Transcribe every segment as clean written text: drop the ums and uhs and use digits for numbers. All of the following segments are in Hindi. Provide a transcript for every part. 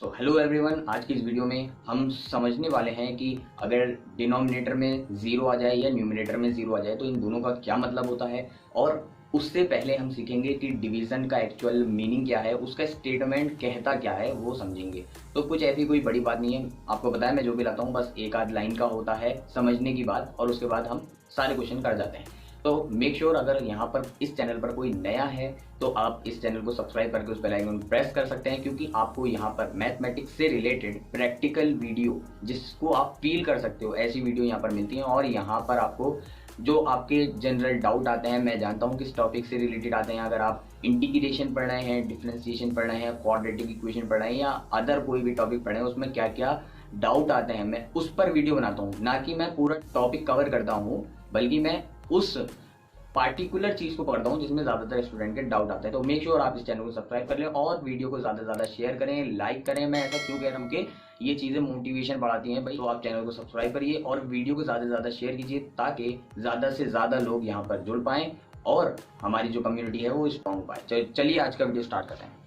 तो हेलो एवरीवन, आज की इस वीडियो में हम समझने वाले हैं कि अगर डिनोमिनेटर में जीरो आ जाए या न्यूमिनेटर में जीरो आ जाए तो इन दोनों का क्या मतलब होता है। और उससे पहले हम सीखेंगे कि डिवीजन का एक्चुअल मीनिंग क्या है, उसका स्टेटमेंट कहता क्या है वो समझेंगे। तो कुछ ऐसी कोई बड़ी बात नहीं है, आपको पता है मैं जो भी लाता हूँ बस एक आध लाइन का होता है समझने की बात, और उसके बाद हम सारे क्वेश्चन कर जाते हैं। तो मेक श्योर अगर यहाँ पर इस चैनल पर कोई नया है तो आप इस चैनल को सब्सक्राइब करके उस बेल आइकन को प्रेस कर सकते हैं, क्योंकि आपको यहाँ पर मैथमेटिक्स से रिलेटेड प्रैक्टिकल वीडियो जिसको आप फील कर सकते हो ऐसी वीडियो यहाँ पर मिलती हैं। और यहाँ पर आपको जो आपके जनरल डाउट आते हैं, मैं जानता हूँ किस टॉपिक से रिलेटेड आते हैं। अगर आप इंटीग्रेशन पढ़ रहे हैं, डिफरेंशिएशन पढ़ रहे हैं, क्वाड्रेटिक इक्वेशन पढ़ रहे हैं या अदर कोई भी टॉपिक पढ़ रहे हैं, उसमें क्या क्या डाउट आते हैं मैं उस पर वीडियो बनाता हूँ। ना कि मैं पूरा टॉपिक कवर करता हूँ, बल्कि मैं उस पार्टिकुलर चीज को पढ़ता हूँ जिसमें ज्यादातर स्टूडेंट के डाउट आते हैं। तो मेक श्योर आप इस चैनल को सब्सक्राइब कर लें और वीडियो को ज्यादा से ज्यादा शेयर करें, लाइक करें। मैं ऐसा क्यों कह रहा हूँ कि ये चीजें मोटिवेशन बढ़ाती हैं भाई। तो आप चैनल को सब्सक्राइब करिए और वीडियो को ज्यादा से ज्यादा शेयर कीजिए ताकि ज्यादा से ज्यादा लोग यहाँ पर जुड़ पाएं और हमारी जो कम्युनिटी है वो स्ट्रॉन्ग हो पाए। चलिए आज का वीडियो स्टार्ट करते हैं।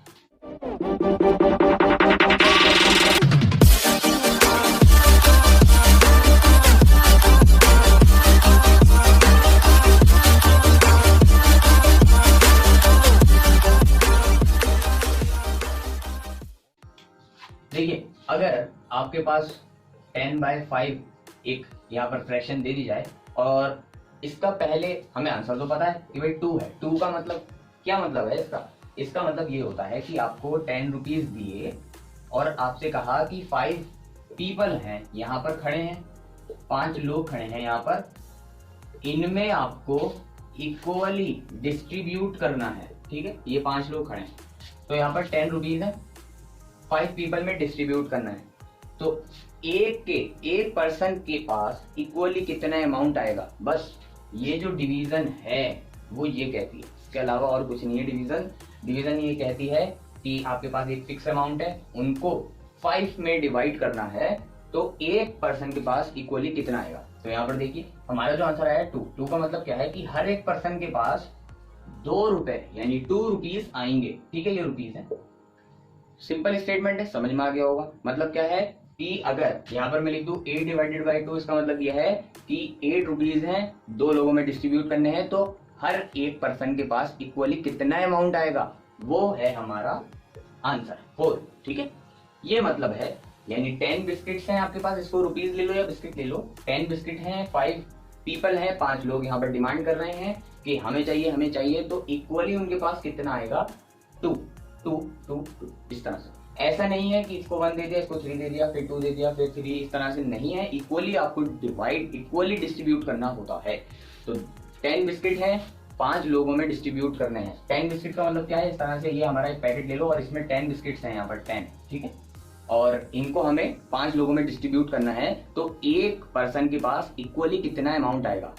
देखिए, अगर आपके पास 10/5 एक यहाँ पर फ्रैक्शन दे दी जाए और इसका पहले हमें आंसर तो पता है कि भाई 2 है। 2 का मतलब क्या मतलब है इसका मतलब ये होता है कि आपको 10 रुपीज दिए और आपसे कहा कि 5 पीपल हैं यहाँ पर खड़े हैं, 5 लोग खड़े हैं यहाँ पर, इनमें आपको इक्वली डिस्ट्रीब्यूट करना है। ठीक है, ये 5 लोग खड़े हैं तो यहाँ पर 10 रुपीज है, 5 पीपल में डिस्ट्रीब्यूट करना है। तो एक पर्सन के पास इक्वली कितना अमाउंट आएगा, बस ये जो डिवीजन है वो ये कहती है, इसके अलावा और कुछ नहीं है। डिवीजन ये कहती है कि आपके पास एक फिक्स अमाउंट है, उनको 5 में डिवाइड करना है तो एक पर्सन के पास इक्वली कितना आएगा। तो यहाँ पर देखिए हमारा जो आंसर आया 2 का मतलब क्या है कि हर एक पर्सन के पास 2 रुपए यानी 2 रुपीज आएंगे। ठीक है, ये रुपीज है, सिंपल स्टेटमेंट है, समझ में आ गया होगा। मतलब क्या है कि अगर यहाँ पर मैं लिख दूं 8/2, इसका मतलब यह है कि 8 रुपीज हैं, 2 लोगों में डिस्ट्रीब्यूट करने हैं तो हर एक पर्सन के पास इक्वली कितना अमाउंट आएगा, वो है हमारा आंसर 4। ठीक है, ये मतलब है यानी 10 बिस्किट्स हैं आपके पास, इसको रुपीज ले लो या बिस्किट ले लो। 10 बिस्किट हैं, 5 पीपल हैं, 5 लोग यहाँ पर डिमांड कर रहे हैं कि हमें चाहिए, तो इक्वली उनके पास कितना आएगा 2 इस तरह से। ऐसा नहीं है कि इसको 1 दे दिया, इसको 3 दे दिया, फिर 2 दे दिया, फिर 3, इस तरह से नहीं है। इक्वली आपको इक्वली डिस्ट्रीब्यूट करना होता है। तो 10 बिस्किट है, 5 लोगों में डिस्ट्रीब्यूट करने हैं। 10 बिस्किट का मतलब क्या है, इस तरह से ये हमारा एक पैकेट ले लो और इसमें 10 बिस्किट्स हैं यहाँ पर 10। ठीक है, और इनको हमें 5 लोगों में डिस्ट्रीब्यूट करना है तो एक पर्सन के पास इक्वली कितना अमाउंट आएगा।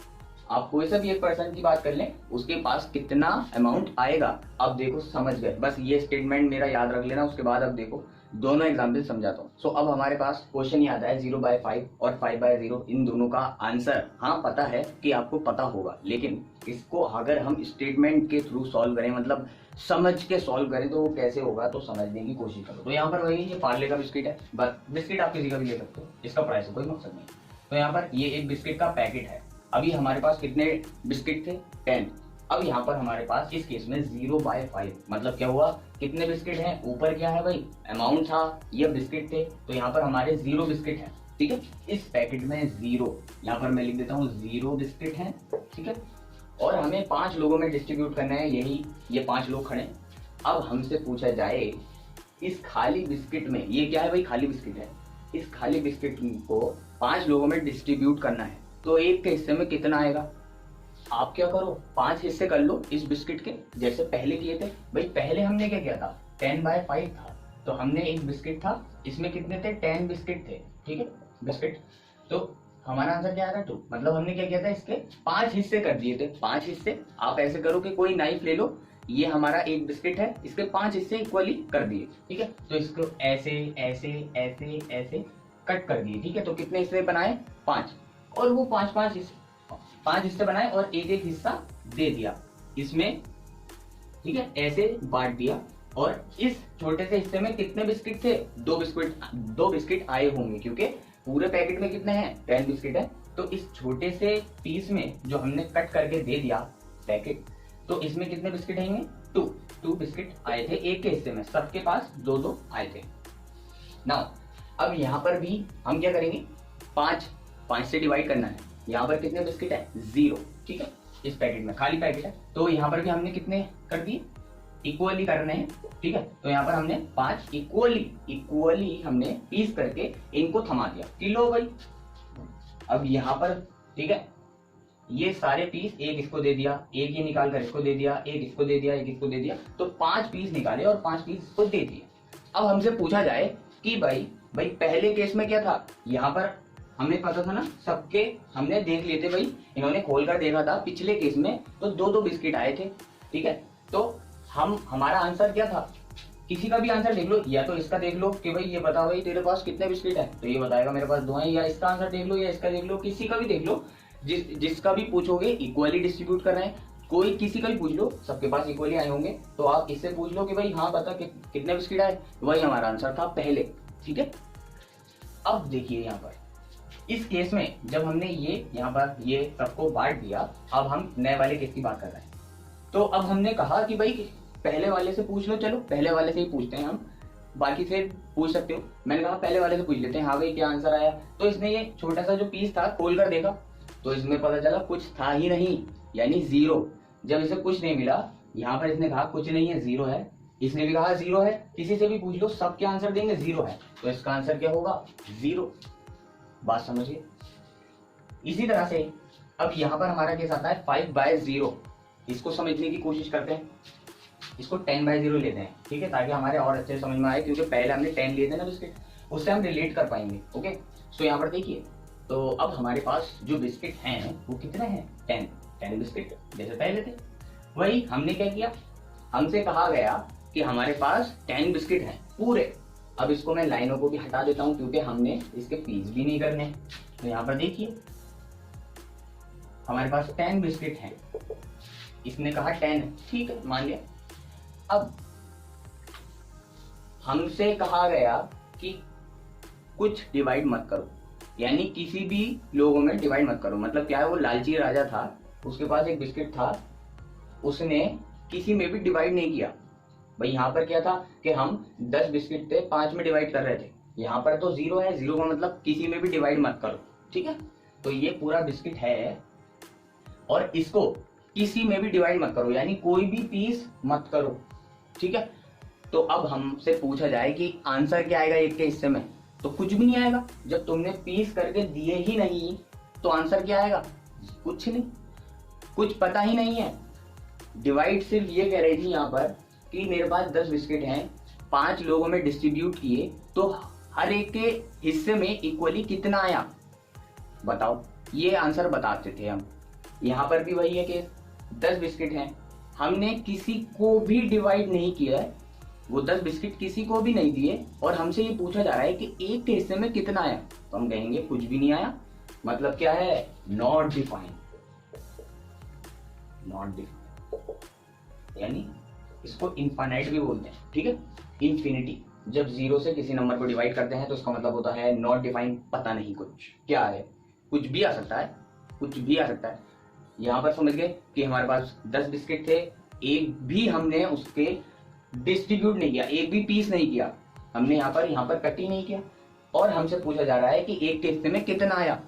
आप कोई सा भी एक पर्सन की बात कर लें, उसके पास कितना अमाउंट आएगा। अब देखो समझ गए, बस ये स्टेटमेंट मेरा याद रख लेना। उसके बाद अब देखो दोनों एग्जाम्पल समझाता हूँ। सो अब हमारे पास क्वेश्चन याद है 0/5 और 5/0, इन दोनों का आंसर हाँ पता है कि आपको पता होगा, लेकिन इसको अगर हम स्टेटमेंट के थ्रू सॉल्व करें, मतलब समझ के सॉल्व करें तो वो कैसे होगा, तो समझने की कोशिश करो। तो यहाँ पर वही ये पार्ले का बिस्किट है, बस बिस्किट आप किसी का भी ले सकते हो, इसका प्राइस कोई मकसद नहीं। तो यहाँ पर ये एक बिस्किट का पैकेट है। अभी हमारे पास कितने बिस्किट थे, 10। अब यहाँ पर हमारे पास इस केस में 0/5 मतलब क्या हुआ, कितने बिस्किट हैं, ऊपर क्या है भाई अमाउंट था, ये बिस्किट थे, तो यहाँ पर हमारे 0 बिस्किट हैं। ठीक है, इस पैकेट में 0, यहाँ पर मैं लिख देता हूँ 0 बिस्किट हैं। ठीक है, और हमें 5 लोगों में डिस्ट्रीब्यूट करना है, यही ये 5 लोग खड़े। अब हमसे पूछा जाए इस खाली बिस्किट में, ये क्या है भाई खाली बिस्किट है, इस खाली बिस्किट को 5 लोगों में डिस्ट्रीब्यूट करना है तो एक के हिस्से में कितना आएगा। आप क्या करो, 5 हिस्से कर लो इस बिस्किट के, जैसे पहले किए थे। भाई पहले हमने क्या किया था, 10/5 था, तो हमने एक बिस्किट था, इसमें कितने थे 10 बिस्किट थे। ठीक है, बिस्किट, तो हमारा आंसर क्या आएगा 2। मतलब हमने क्या किया था, इसके 5 हिस्से कर दिए थे। 5 हिस्से आप ऐसे करो कि कोई नाइफ ले लो, ये हमारा एक बिस्किट है, इसके 5 हिस्से इक्वली कर दिए। ठीक है, तो इसको ऐसे ऐसे ऐसे ऐसे कट कर दिए। ठीक है, तो कितने हिस्से बनाए, 5, और वो 5 हिस्से बनाए और एक हिस्सा दे दिया इसमें। ठीक है, ऐसे बांट दिया और इस छोटे से हिस्से में कितने बिस्किट थे? 2 बिस्किट आए होंगे, क्योंकि पूरे पैकेट में कितने हैं? 10 बिस्किट है। तो इस छोटे से पीस में जो हमने कट करके दे दिया पैकेट, तो इसमें कितने बिस्किट आएंगे? 2 बिस्किट आए थे एक के हिस्से में, सबके पास 2 आए थे। नाउ अब यहाँ पर भी हम क्या करेंगे? 5 से डिवाइड करना है। यहाँ पर कितने बिस्किट है? 0। ठीक है, इस पैकेट में खाली पैकेट है, तो यहाँ पर भी हमने कितने कर दिए? इक्वली करने हैं। ठीक है, तो यहाँ पर हमने 5 इक्वली हमने पीस करके इनको थमा दिया कि लो भाई। अब यहाँ पर ठीक है, ये सारे पीस, एक इसको दे दिया, एक ये निकाल कर इसको दे दिया, एक इसको दे दिया, एक इसको दे दिया, तो 5 पीस निकाले और 5 पीस इसको दे दिए। अब हमसे पूछा जाए कि भाई पहले केस में क्या था? यहाँ पर हमें पता था ना, सबके हमने देख लिए थे भाई, इन्होंने खोल कर देखा था पिछले केस में, तो 2 बिस्किट आए थे। ठीक है, तो हमारा आंसर क्या था? किसी का भी आंसर देख लो, या तो इसका देख लो कि भाई ये बता भाई तेरे पास कितने बिस्किट है, तो ये बताएगा मेरे पास 2 हैं, या इसका आंसर देख लो, या इसका देख लो, किसी का भी देख लो, जिसका भी पूछोगे इक्वली डिस्ट्रीब्यूट कर रहे हैं। कोई किसी का भी पूछ लो, सबके पास इक्वली आए होंगे, तो आप इससे पूछ लो कि भाई हाँ बता कितने बिस्किट आए, वही हमारा आंसर था पहले। ठीक है, अब देखिए यहाँ पर इस केस में जब हमने ये यहाँ पर ये सबको बांट दिया, अब हम नए वाले केस की बात कर रहे हैं। तो अब हमने कहा कि भाई पहले वाले से पूछ लो, चलो पहले वाले से ही पूछते हैं हम, बाकी से पूछ सकते हो। मैंने कहा पहले वाले से पूछ लेते हैं, हाँ भाई क्या आंसर आया? तो इसने ये छोटा सा जो पीस था खोल कर देखा, तो इसमें पता चला कुछ था ही नहीं, यानी 0। जब इसे कुछ नहीं मिला, यहाँ पर इसने कहा कुछ नहीं है, 0 है, इसने भी कहा 0 है, किसी से भी पूछ लो सब क्या आंसर देंगे? 0 है, तो इसका आंसर क्या होगा? 0। बात समझिए। इसी तरह से अब यहाँ पर हमारा केस आता है 5/0। इसको समझने की कोशिश करते हैं, इसको 10/0 लेते हैं। ठीक है, ताकि हमारे और अच्छे समझ में आए, क्योंकि पहले हमने 10 लिए थे ना बिस्किट, उससे हम रिलेट कर पाएंगे। ओके, सो यहाँ पर देखिए, तो अब हमारे पास जो बिस्किट हैं वो कितने हैं? 10 बिस्किट जैसे पहले थे। वही हमने क्या किया, हमसे कहा गया कि हमारे पास 10 बिस्किट हैं पूरे। अब इसको मैं लाइनों को भी हटा देता हूं, क्योंकि हमने इसके पीस भी नहीं करने। तो यहाँ पर देखिए हमारे पास 10 बिस्किट हैं, इसने कहा 10 है, ठीक है मान लिया। अब हमसे कहा गया कि कुछ डिवाइड मत करो, यानी किसी भी लोगों में डिवाइड मत करो। मतलब क्या है, वो लालची राजा था, उसके पास एक बिस्किट था, उसने किसी में भी डिवाइड नहीं किया। भाई यहाँ पर क्या था कि हम 10 बिस्किट थे, 5 में डिवाइड कर रहे थे, यहाँ पर तो 0 है, 0 का मतलब किसी में भी डिवाइड मत करो। ठीक है, तो ये पूरा बिस्किट है और इसको किसी में भी डिवाइड मत करो, यानी कोई भी पीस मत करो। ठीक है, तो अब हमसे पूछा जाए कि आंसर क्या आएगा एक के हिस्से में, तो कुछ भी नहीं आएगा। जब तुमने पीस करके दिए ही नहीं तो आंसर क्या आएगा? कुछ नहीं, कुछ पता ही नहीं है। डिवाइड सिर्फ ये कह रही थी यहाँ पर कि मेरे पास 10 बिस्किट हैं, 5 लोगों में डिस्ट्रीब्यूट किए, तो हर एक के हिस्से में इक्वली कितना आया बताओ, ये आंसर बताते थे हम। यहाँ पर भी वही है कि 10 बिस्किट हैं, हमने किसी को भी डिवाइड नहीं किया है, वो 10 बिस्किट किसी को भी नहीं दिए, और हमसे ये पूछा जा रहा है कि एक के हिस्से में कितना आया, तो हम कहेंगे कुछ भी नहीं आया। मतलब क्या है? नॉट डिफाइंड, यानी इसको इनफाइनाइट भी बोलते हैं। ठीक है, इन्फिनिटी। जब 0 से किसी नंबर को डिवाइड करते हैं तो इसका मतलब होता है नॉट डिफाइंड, पता नहीं कुछ क्या है, कुछ भी आ सकता है, कुछ भी आ सकता है। यहाँ पर समझ गए कि हमारे पास 10 बिस्किट थे, एक भी हमने उसके डिस्ट्रीब्यूट नहीं किया, एक भी पीस नहीं किया, हमने यहाँ पर कट ही नहीं किया, और हमसे पूछा जा रहा है कि एक के हिस्से में कितना आया,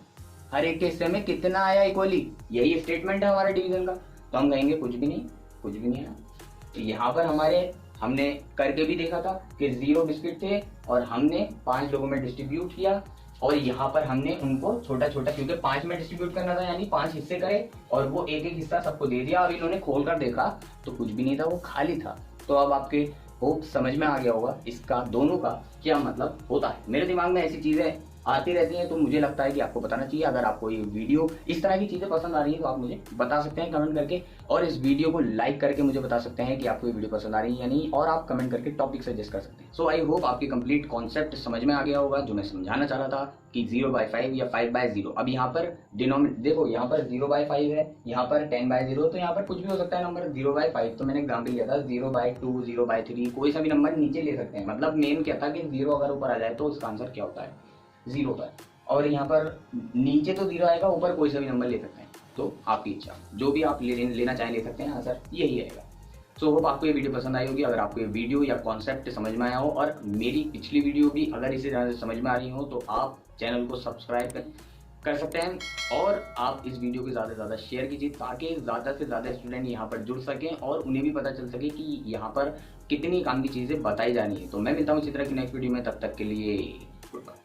हर एक के हिस्से में कितना आया इक्वली, यही स्टेटमेंट है हमारे डिवीजन का। तो हम कहेंगे कुछ भी नहीं, कुछ भी नहीं आया। तो यहाँ पर हमने करके भी देखा था कि 0 बिस्किट थे और हमने 5 लोगों में डिस्ट्रीब्यूट किया, और यहाँ पर हमने उनको छोटा छोटा, क्योंकि 5 में डिस्ट्रीब्यूट करना था, यानी 5 हिस्से करे और वो एक एक हिस्सा सबको दे दिया। अब इन्होंने खोल कर देखा तो कुछ भी नहीं था, वो खाली था। तो अब आपके होप समझ में आ गया होगा इसका, दोनों का, क्या मतलब होता है। मेरे दिमाग में ऐसी चीजें आती रहती हैं, तो मुझे लगता है कि आपको बताना चाहिए। अगर आपको ये वीडियो इस तरह की चीजें पसंद आ रही है तो आप मुझे बता सकते हैं कमेंट करके, और इस वीडियो को लाइक करके मुझे बता सकते हैं कि आपको ये वीडियो पसंद आ रही है या नहीं, और आप कमेंट करके टॉपिक सजेस्ट कर सकते हैं। सो आई होप आपकी कंप्लीट कॉन्सेप्ट समझ में आ गया होगा जो मैं समझाना चाह रहा था कि 0/5 या 5/0। अब यहाँ पर देखो, यहाँ पर 0/5 है, यहाँ पर 10/0, तो यहाँ पर कुछ भी हो सकता है नंबर। 0/5 तो मैंने एग्जाम्पल लिया था, 0/2, 0/3, कोई सा भी नंबर नीचे ले सकते हैं। मतलब मेन क्या था कि 0 अगर ऊपर आ जाए तो उसका आंसर क्या होता है, 0 होता है। और यहाँ पर नीचे तो 0 आएगा, ऊपर कोई सा भी नंबर ले सकते हैं। तो आपकी इच्छा, जो भी आप लेना चाहें ले सकते हैं, आंसर यही रहेगा। सो होप आपको ये वीडियो पसंद आई होगी। अगर आपको ये वीडियो या कॉन्सेप्ट समझ में आया हो, और मेरी पिछली वीडियो भी अगर इसी तरह से समझ में आ रही हो, तो आप चैनल को सब्सक्राइब कर सकते हैं, और आप इस वीडियो को ज़्यादा से ज़्यादा शेयर कीजिए ताकि ज़्यादा से ज़्यादा स्टूडेंट यहाँ पर जुड़ सकें और उन्हें भी पता चल सके कि यहाँ पर कितनी काम की चीज़ें बताई जानी है। तो मैं मिलता हूँ इसी तरह की नेक्स्ट वीडियो में, तब तक के लिए गुड बाय।